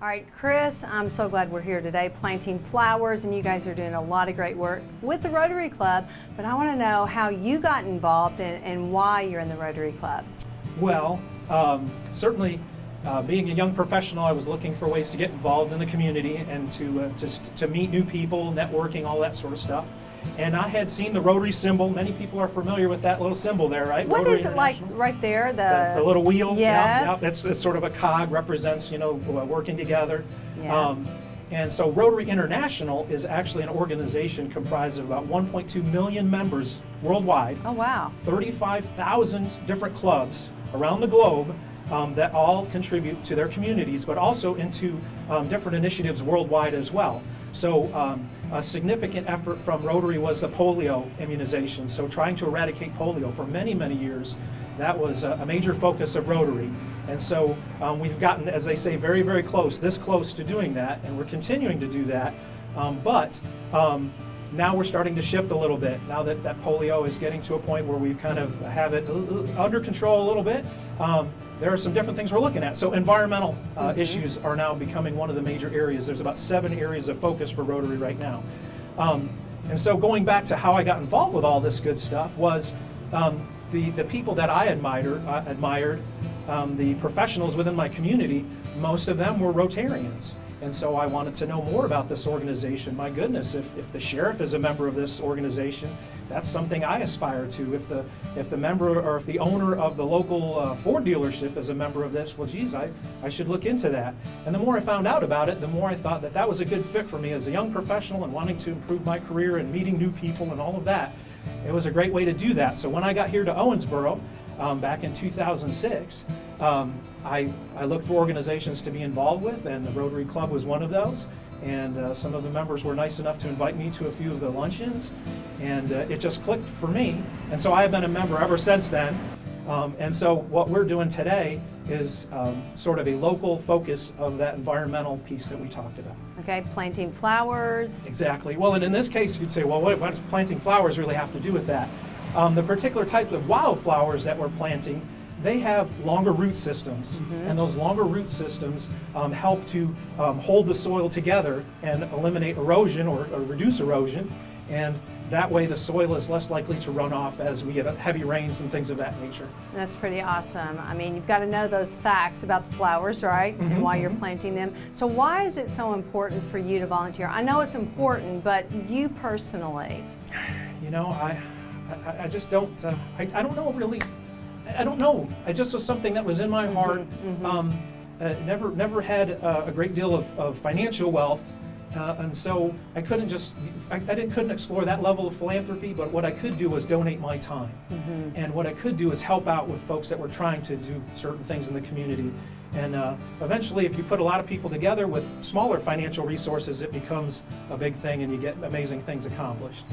All right, Chris, I'm so glad we're here today planting flowers, and you guys are doing a lot of great work with the Rotary Club, but I want to know how you got involved and why you're in the Rotary Club. Well, certainly being a young professional, I was looking for ways to get involved in the community and to meet new people, networking, all that sort of stuff. And I had seen the Rotary symbol. Many people are familiar with that little symbol there, right? What Rotary is it like right there? The little wheel? Yes. Yeah, it's sort of a cog, represents, working together. Yes. And so Rotary International is actually an organization comprised of about 1.2 million members worldwide. Oh, wow. 35,000 different clubs around the globe that all contribute to their communities, but also into different initiatives worldwide as well. So a significant effort from Rotary was the polio immunization. So trying to eradicate polio for many, many years, that was a major focus of Rotary. And so we've gotten, as they say, very, very close, this close to doing that, and we're continuing to do that. But now we're starting to shift a little bit. Now that polio is getting to a point where we kind of have it under control a little bit, there are some different things we're looking at. So environmental issues are now becoming one of the major areas. There's about 7 areas of focus for Rotary right now. And so going back to how I got involved with all this good stuff was the people that I admired, the professionals within my community, most of them were Rotarians. And so I wanted to know more about this organization. My goodness, if the sheriff is a member of this organization, that's something I aspire to. If the member or if the owner of the local Ford dealership is a member of this, well, geez, I should look into that. And the more I found out about it, the more I thought that was a good fit for me as a young professional and wanting to improve my career and meeting new people and all of that. It was a great way to do that. So when I got here to Owensboro back in 2006, I looked for organizations to be involved with, and the Rotary Club was one of those. And some of the members were nice enough to invite me to a few of the luncheons, and it just clicked for me. And so I have been a member ever since then. And so what we're doing today is sort of a local focus of that environmental piece that we talked about. Okay, planting flowers. Exactly. Well, and in this case, you'd say, well, what does planting flowers really have to do with that? The particular types of wildflowers that we're planting, they have longer root systems, and those longer root systems help to hold the soil together and eliminate erosion or reduce erosion, and that way the soil is less likely to run off as we get heavy rains and things of that nature. That's pretty awesome. I mean, you've got to know those facts about the flowers, right? And why you're planting them. So why is it so important for you to volunteer? I know it's important, but you personally? You know, I just don't, I don't know really. I don't know. It just was something that was in my heart. Never had a great deal of financial wealth, and so I couldn't couldn't explore that level of philanthropy. But what I could do was donate my time, and what I could do is help out with folks that were trying to do certain things in the community. And eventually, if you put a lot of people together with smaller financial resources, it becomes a big thing, and you get amazing things accomplished.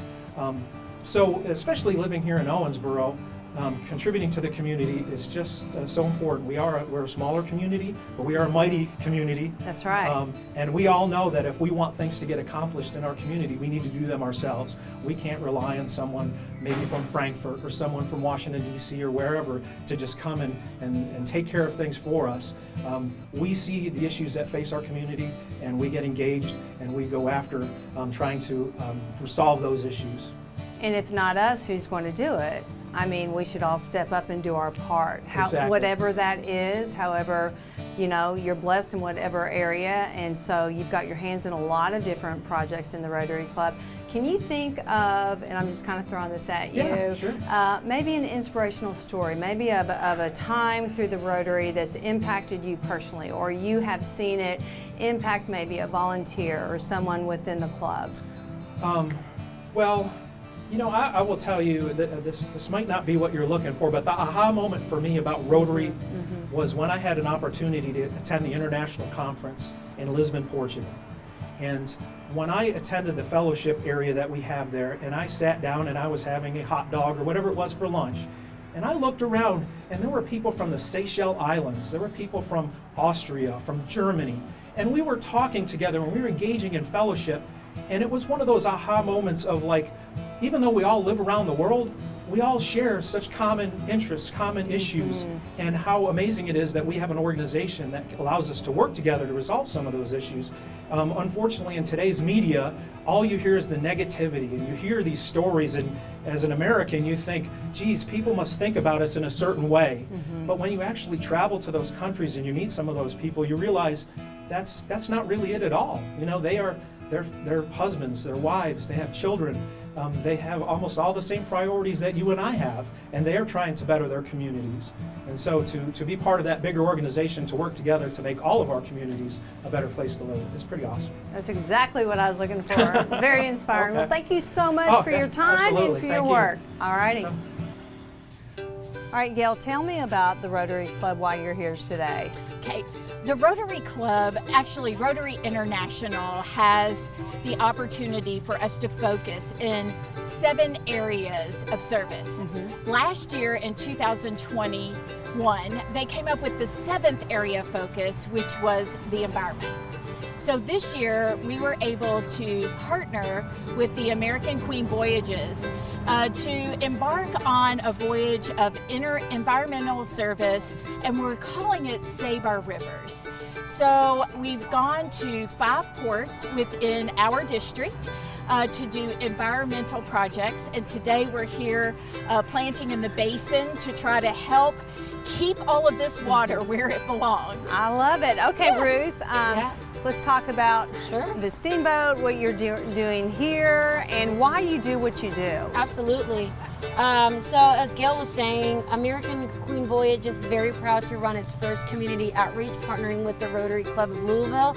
So, especially living here in Owensboro, contributing to the community is just so important. We're a smaller community, but we are a mighty community. That's right. And we all know that if we want things to get accomplished in our community, we need to do them ourselves. We can't rely on someone maybe from Frankfurt or someone from Washington, D.C. or wherever to just come and take care of things for us. We see the issues that face our community, and we get engaged, and we go after trying to resolve those issues. And if not us, who's going to do it? I mean, we should all step up and do our part. Exactly. Whatever that is, however, you're blessed in whatever area, and so you've got your hands in a lot of different projects in the Rotary Club. Can you think of, and I'm just kind of throwing this at you, yeah, sure. Maybe an inspirational story, maybe of a time through the Rotary that's impacted you personally, or you have seen it impact maybe a volunteer or someone within the club? Well, I will tell you that this might not be what you're looking for, but the aha moment for me about Rotary was when I had an opportunity to attend the international conference in Lisbon, Portugal. And when I attended the fellowship area that we have there, and I sat down and I was having a hot dog or whatever it was for lunch, and I looked around, and there were people from the Seychelles Islands, there were people from Austria, from Germany, and we were talking together and we were engaging in fellowship, and it was one of those aha moments of like, even though we all live around the world, we all share such common interests, common issues, and how amazing it is that we have an organization that allows us to work together to resolve some of those issues. Unfortunately, in today's media, all you hear is the negativity, and you hear these stories, and as an American, you think, geez, people must think about us in a certain way. But when you actually travel to those countries and you meet some of those people, you realize that's not really it at all. You know, they're husbands, they're wives, they have children. They have almost all the same priorities that you and I have, and they are trying to better their communities. And so to be part of that bigger organization, to work together to make all of our communities a better place to live, is pretty awesome. That's exactly what I was looking for. Very inspiring. Okay. Well, thank you so much for your time absolutely. and for your Thank work. you. All righty. All right, Gail, tell me about the Rotary Club while you're here today. Okay, the Rotary Club, actually Rotary International, has the opportunity for us to focus in 7 areas of service. Last year in 2021, they came up with the 7th area of focus, which was the environment. So this year we were able to partner with the American Queen Voyages to embark on a voyage of environmental service, and we're calling it Save Our Rivers. So we've gone to 5 ports within our district to do environmental projects, and today we're here planting in the basin to try to help keep all of this water where it belongs. I love it. Okay, Ruth, let's talk about the steamboat, what you're doing here, and why you do what you do. Absolutely. So as Gail was saying, American Queen Voyage is very proud to run its first community outreach, partnering with the Rotary Club of Louisville,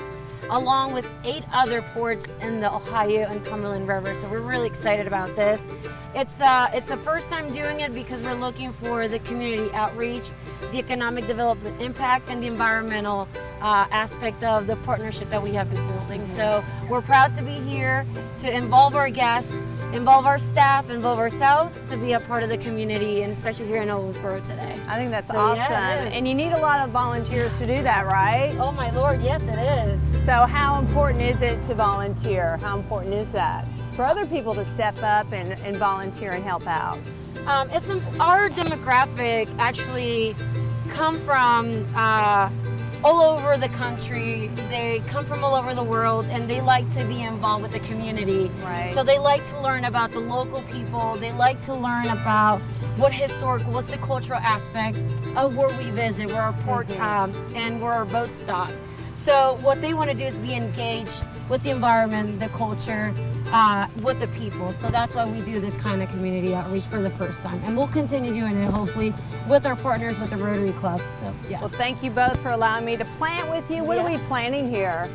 along with 8 other ports in the Ohio and Cumberland River. So we're really excited about this. It's the first time doing it because we're looking for the community outreach, the economic development impact, and the environmental aspect of the partnership that we have been building. So we're proud to be here to involve our guests, involve our staff, involve ourselves to be a part of the community, and especially here in Owensboro today. I think that's awesome. Yeah, and you need a lot of volunteers to do that, right? Oh my Lord, yes it is. So how important is it to volunteer? How important is that for other people to step up and volunteer and help out? Our demographic actually come from all over the country. They come from all over the world, and they like to be involved with the community. Right. So they like to learn about the local people. They like to learn about what's the cultural aspect of where we visit, where our port and where our boats dock. So what they want to do is be engaged with the environment, the culture, with the people. So that's why we do this kind of community outreach for the first time. And we'll continue doing it, hopefully, with our partners with the Rotary Club. So, yes. Well, thank you both for allowing me to plant with you. What are we planting here?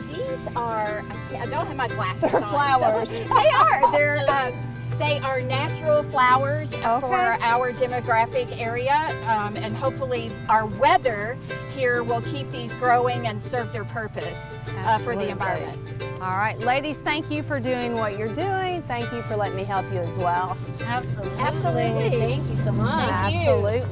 These are, I don't have my glasses They're on. flowers. So they are. They are natural flowers for our demographic area, and hopefully our weather here will keep these growing and serve their purpose for the environment. All right, ladies, thank you for doing what you're doing. Thank you for letting me help you as well. Absolutely. Absolutely. Thank you so much. Thank you. Absolutely.